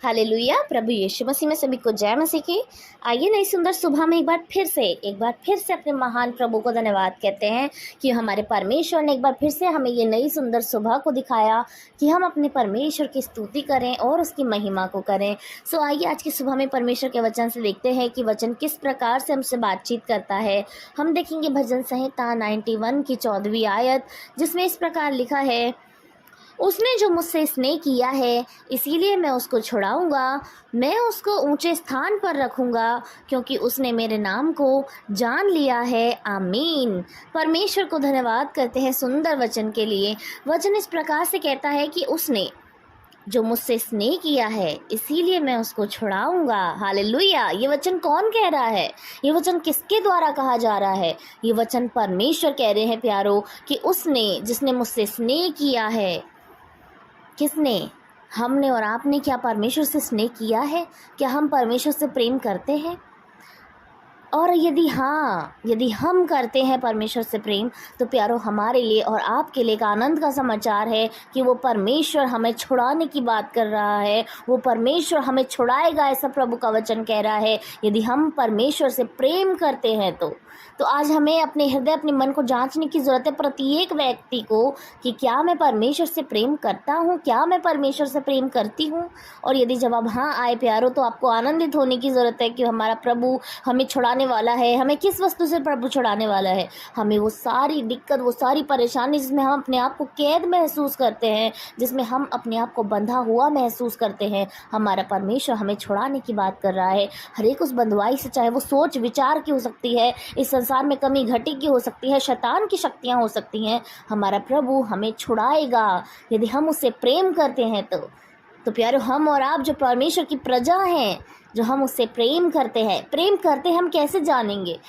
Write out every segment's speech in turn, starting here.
Hallelujah. प्रभु यीशु मसीह में सभी को जय मसीह की। आइए नई सुंदर सुबह में एक बार फिर से अपने महान प्रभु को धन्यवाद कहते हैं कि हमारे परमेश्वर ने एक बार फिर से हमें ये नई सुंदर सुबह को दिखाया कि हम अपने परमेश्वर की स्तुति करें और उसकी महिमा को करें। सो आइए आज की सुबह में परमेश्वर के वचन से देखते हैं कि वचन किस प्रकार से हमसे बातचीत करता है। हम देखेंगे भजन संहिता 91 की 14वीं आयत, जिसमें इस प्रकार लिखा है, उसने जो मुझसे स्नेह किया है इसीलिए मैं उसको छुड़ाऊंगा, मैं उसको ऊंचे स्थान पर रखूंगा क्योंकि उसने मेरे नाम को जान लिया है। आमीन। परमेश्वर को धन्यवाद करते हैं सुंदर वचन के लिए। वचन इस प्रकार से कहता है कि उसने जो मुझसे स्नेह किया है इसीलिए मैं उसको छुड़ाऊंगा। हालेलुया। ये वचन कौन कह रहा है? ये वचन किसके द्वारा कहा जा रहा है? ये वचन परमेश्वर कह रहे हैं प्यारो कि उसने, जिसने मुझसे स्नेह किया है। किसने? हमने और आपने। क्या परमेश्वर से स्नेह किया है? क्या हम परमेश्वर से प्रेम करते हैं? और यदि हम करते हैं परमेश्वर से प्रेम, तो प्यारो हमारे लिए और आपके लिए एक आनंद का समाचार है कि वो परमेश्वर हमें छुड़ाने की बात कर रहा है। वो परमेश्वर हमें छुड़ाएगा, ऐसा प्रभु का वचन कह रहा है। यदि हम परमेश्वर से प्रेम करते हैं तो आज हमें अपने हृदय, अपने मन को जांचने की ज़रूरत है, प्रत्येक व्यक्ति को, कि क्या मैं परमेश्वर से प्रेम करता हूँ? क्या मैं परमेश्वर से प्रेम करती हूँ? और यदि जवाब हाँ आए प्यारो, तो आपको आनंदित होने की ज़रूरत है कि हमारा प्रभु हमें छुड़ाने वाला है। हमें किस वस्तु से प्रभु छुड़ाने वाला है? हमें वो सारी दिक्कत, वो सारी परेशानी जिसमें हम अपने आप को कैद महसूस करते हैं, जिसमें हम अपने आप को बंधा हुआ महसूस करते हैं, हमारा परमेश्वर हमें छुड़ाने की बात कर रहा है। हर एक उस बंधुआई से, चाहे वो सोच विचार की हो सकती है, इस संसार में कमी घटी की हो सकती है, शैतान की शक्तियाँ हो सकती हैं, हमारा प्रभु हमें छुड़ाएगा यदि हम उससे प्रेम करते हैं। तो प्यारो, हम और आप जो परमेश्वर की प्रजा हैं, जो हम उससे प्रेम करते हम कैसे जानेंगे?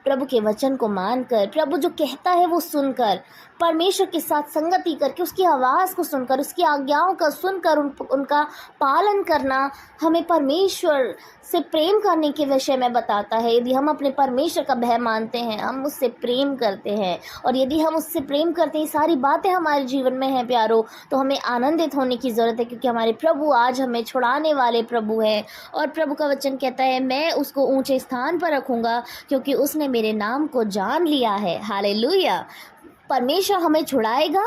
प्रभु के वचन को मानकर, प्रभु जो कहता है वो सुनकर, परमेश्वर के साथ संगति करके, उसकी आवाज़ को सुनकर, उसकी आज्ञाओं का सुनकर उनका पालन करना हमें परमेश्वर से प्रेम करने के विषय में बताता है। यदि हम अपने परमेश्वर का भय मानते हैं, हम उससे प्रेम करते हैं, और यदि हम उससे प्रेम करते हैं, सारी बातें हमारे जीवन में हैं प्यारो, तो हमें आनंदित होने की ज़रूरत है, क्योंकि हमारे प्रभु आज हमें छुड़ाने वाले प्रभु हैं। और प्रभु का वचन कहता है, मैं उसको ऊंचे स्थान पर रखूँगा क्योंकि उसने मेरे नाम को जान लिया है। हालेलुया। परमेश्वर हमें छुड़ाएगा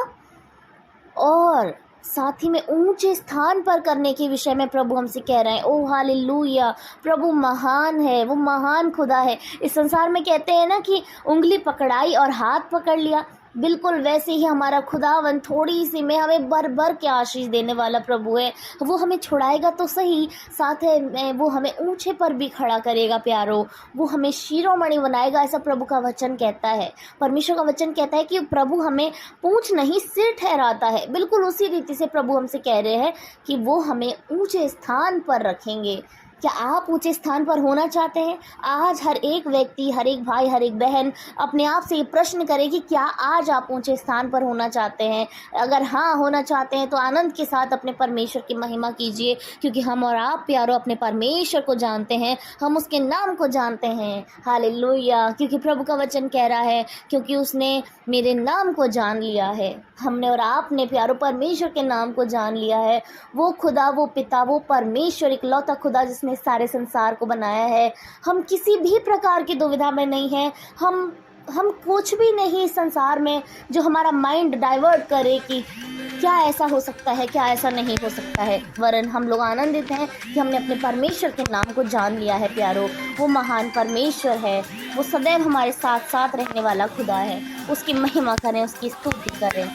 और साथ ही में ऊंचे स्थान पर करने के विषय में प्रभु हमसे कह रहे हैं। Oh hallelujah. प्रभु महान है, वो महान खुदा है। इस संसार में कहते हैं ना कि उंगली पकड़ाई और हाथ पकड़ लिया, बिल्कुल वैसे ही हमारा खुदावन थोड़ी सी में हमें भर भर के आशीष देने वाला प्रभु है। वो हमें छुड़ाएगा तो सही, साथ में वो हमें ऊंचे पर भी खड़ा करेगा प्यारो। वो हमें शिरोमणि बनाएगा, ऐसा प्रभु का वचन कहता है। परमेश्वर का वचन कहता है कि प्रभु हमें पूंछ नहीं सिर ठहराता है। बिल्कुल उसी रीति से प्रभु हमसे कह रहे हैं कि वो हमें ऊंचे स्थान पर रखेंगे। क्या आप ऊंचे स्थान पर होना चाहते हैं? आज हर एक व्यक्ति, हर एक भाई, हर एक बहन अपने आप से ये प्रश्न करे कि क्या आज आप ऊंचे स्थान पर होना चाहते हैं? अगर हाँ होना चाहते हैं तो आनंद के साथ अपने परमेश्वर की महिमा कीजिए, क्योंकि हम और आप प्यारो अपने परमेश्वर को जानते हैं, हम उसके नाम को जानते हैं। हालेलुया। क्योंकि प्रभु का वचन कह रहा है, क्योंकि उसने मेरे नाम को जान लिया है। हमने और आपने प्यारो परमेश्वर के नाम को जान लिया है। वो खुदा, वो पिता, वो परमेश्वर, इकलौता खुदा जिसने सारे संसार को बनाया है। हम किसी भी प्रकार की दुविधा में नहीं हैं। हम कुछ भी नहीं इस संसार में जो हमारा माइंड डाइवर्ट करे कि क्या ऐसा हो सकता है, क्या ऐसा नहीं हो सकता है। वरन हम लोग आनंदित हैं कि हमने अपने परमेश्वर के नाम को जान लिया है प्यारो। वो महान परमेश्वर है, वो सदैव हमारे साथ साथ रहने वाला खुदा है। उसकी महिमा करें, उसकी स्तुति करें।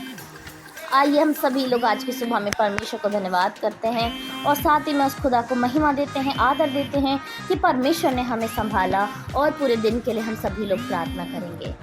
आइए हम सभी लोग आज की सुबह में परमेश्वर को धन्यवाद करते हैं और साथ ही में उस खुदा को महिमा देते हैं, आदर देते हैं कि परमेश्वर ने हमें संभाला। और पूरे दिन के लिए हम सभी लोग प्रार्थना करेंगे।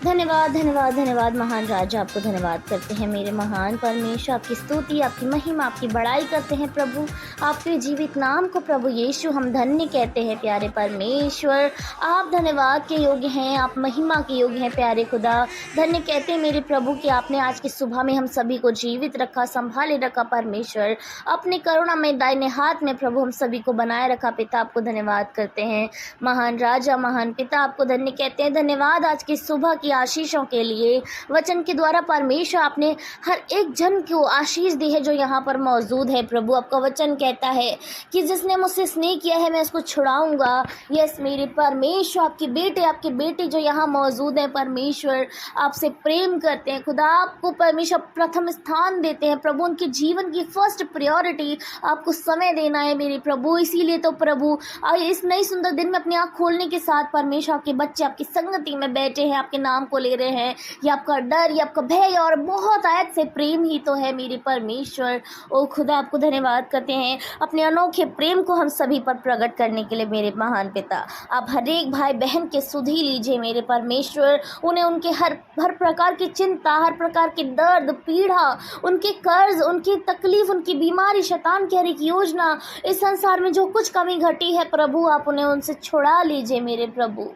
धन्यवाद धन्यवाद धन्यवाद महान राजा, आपको धन्यवाद करते हैं मेरे महान परमेश्वर। आपकी स्तुति, आपकी महिमा, आपकी बड़ाई करते हैं प्रभु। आपके जीवित नाम को प्रभु यीशु हम धन्य कहते हैं। प्यारे परमेश्वर, आप धन्यवाद के योग्य हैं, आप महिमा के योग्य हैं प्यारे खुदा। धन्य कहते हैं मेरे प्रभु कि आपने आज की सुबह में हम सभी को जीवित रखा, संभाले रखा परमेश्वर। अपने करुणा में दाहिने हाथ में प्रभु हम सभी को बनाए रखा। पिता, आपको धन्यवाद करते हैं। महान राजा, महान पिता, आपको धन्य कहते हैं। धन्यवाद आज की सुबह की की आशीषों के लिए। वचन के द्वारा परमेश्वर आपने हर एक जन को आशीष दी है जो यहाँ पर मौजूद है प्रभु। आपका वचन कहता है कि जिसने मुझसे स्नेह किया है मैं उसको छुड़ाऊंगा। यस मेरे परमेश्वर, आपके बेटे जो यहाँ मौजूद हैं परमेश्वर आपसे प्रेम करते हैं खुदा, आपको परमेश्वर प्रथम स्थान देते हैं प्रभु। उनके जीवन की फर्स्ट प्रायोरिटी आपको समय देना है मेरे प्रभु। इसीलिए तो प्रभु इस नई सुंदर दिन में अपनी आँख खोलने के साथ परमेश्वर आपके बच्चे आपकी संगति में बैठे हैं, आपके नाम को ले रहे हैं। ये आपका डर, ये आपका भय और बहुत आयत से प्रेम ही तो है मेरे परमेश्वर। ओ खुदा आपको धन्यवाद करते हैं अपने अनोखे प्रेम को हम सभी पर प्रकट करने के लिए मेरे महान पिता। आप हर एक भाई बहन के सुधी लीजिए मेरे परमेश्वर। उन्हें उनके हर प्रकार की चिंता, हर प्रकार की दर्द पीड़ा, उनके कर्ज, उनकी तकलीफ, उनकी बीमारी, शैतान की हर एक योजना, इस संसार में जो कुछ कमी घटी है प्रभु आप उन्हें उनसे छुड़ा लीजिए मेरे प्रभु।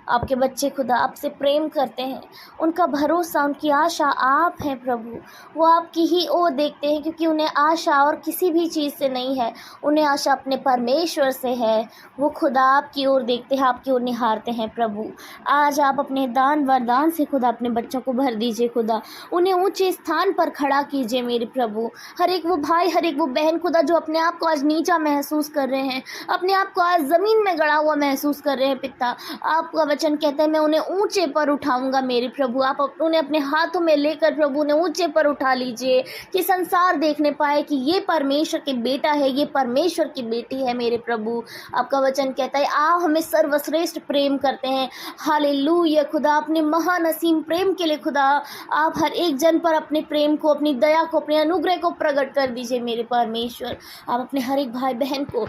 आपके बच्चे खुदा आपसे प्रेम करते हैं, उनका भरोसा, उनकी आशा आप हैं प्रभु। वो आपकी ही ओर देखते हैं क्योंकि उन्हें आशा और किसी भी चीज़ से नहीं है, उन्हें आशा अपने परमेश्वर से है। वो खुदा आपकी ओर देखते हैं, आपकी ओर निहारते हैं प्रभु। आज आप अपने दान वरदान से खुदा अपने बच्चों को भर दीजिए खुदा, उन्हें ऊंचे स्थान पर खड़ा कीजिए मेरे प्रभु। हर एक वो भाई, हर एक वो बहन खुदा जो अपने आप को आज नीचा महसूस कर रहे हैं, अपने आप को आज ज़मीन में गड़ा हुआ महसूस कर रहे हैं पिता, आपका वचन कहता है मैं उन्हें ऊंचे पर उठाऊंगा मेरे प्रभु। आप उन्हें अपने हाथों में लेकर प्रभु उन्हें ऊंचे पर उठा लीजिए कि संसार देखने पाए कि ये परमेश्वर के बेटा है, ये परमेश्वर की बेटी है मेरे प्रभु। आपका वचन कहता है आप हमें सर्वश्रेष्ठ प्रेम करते हैं। हालेलुया खुदा, अपने महान असीम प्रेम के लिए खुदा आप हर एक जन पर अपने प्रेम को, अपनी दया को, अपने अनुग्रह को प्रकट कर दीजिए मेरे परमेश्वर। आप अपने हर एक भाई बहन को,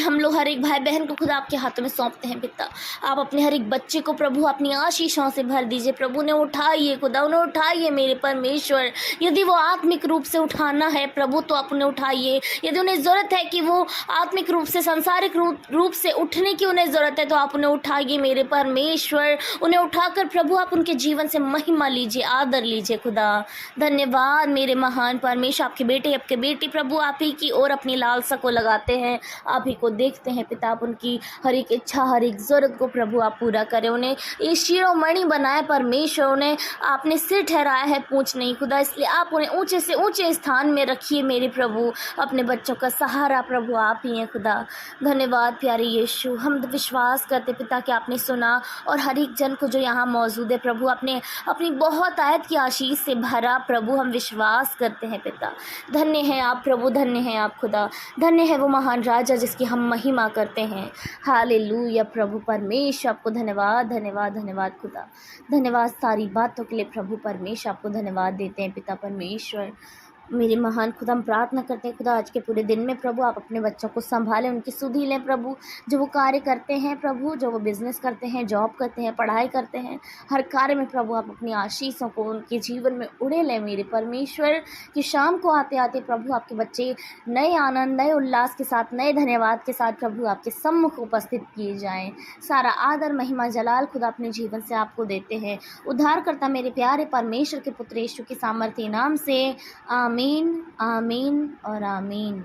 हम लोग हर एक भाई बहन को खुदा आपके हाथों में सौंपते हैं पिता। आप अपने हर एक बच्चे को प्रभु अपनी आशीषों से भर दीजिए प्रभु। उन्हें उठाइए खुदा, उन्हें उठाइए मेरे परमेश्वर। यदि वो आत्मिक रूप से उठाना है प्रभु तो आप उन्हें उठाइए। यदि उन्हें ज़रूरत है कि वो आत्मिक रूप से, सांसारिक रूप से उठने की उन्हें ज़रूरत है तो आप उन्हें उठाइए मेरे परमेश्वर। उन्हें उठाकर प्रभु आप उनके जीवन से महिमा लीजिए, आदर लीजिए खुदा। धन्यवाद मेरे महान परमेश्वर। आपके बेटे, आपके बेटी प्रभु आप ही की ओर अपनी लालसा को लगाते हैं, आप ही को देखते हैं पिता। आप उनकी हर एक इच्छा, हर एक ज़रूरत को प्रभु आप पूरा करें। उन्हें ये शिरोमणि बनाए परमेश्वर, उन्हें आपने सिर ठहराया है, पूंछ नहीं खुदा, इसलिए आप उन्हें ऊंचे से ऊंचे स्थान में रखिए मेरे प्रभु। अपने बच्चों का सहारा प्रभु आप ही हैं खुदा। धन्यवाद प्यारे यीशु। हम विश्वास करते पिता कि आपने सुना और हर एक जन को जो यहाँ मौजूद है प्रभु आपने अपनी बहुत आयत की आशीष से भरा प्रभु। हम विश्वास करते हैं पिता। धन्य हैं आप प्रभु, धन्य हैं आप खुदा, धन्य है वो महान राजा जिसकी हम महिमा करते हैं। हालेलुया प्रभु परमेश्वर, आपको धन्यवाद, धन्यवाद, धन्यवाद खुदा। धन्यवाद सारी बातों के लिए प्रभु परमेश्वर, आपको धन्यवाद देते हैं पिता परमेश्वर। मेरे महान खुदा, हम प्रार्थना करते हैं खुदा आज के पूरे दिन में प्रभु आप अपने बच्चों को संभालें, उनकी सुधि लें प्रभु। जो वो कार्य करते हैं प्रभु, जो वो बिज़नेस करते हैं, जॉब करते हैं, पढ़ाई करते हैं, हर कार्य में प्रभु आप अपनी आशीषों को उनके जीवन में उड़े लें मेरे परमेश्वर। कि शाम को आते आते प्रभु आपके बच्चे नए आनंद, नए उल्लास के साथ, नए धन्यवाद के साथ प्रभु आपके सम्मुख उपस्थित किए जाएँ। सारा आदर, महिमा, जलाल खुदा अपने जीवन से आपको देते हैं। उद्धार करता मेरे प्यारे परमेश्वर के पुत्र यीशु के सामर्थ्य नाम से आमीन, आमीन और आमीन।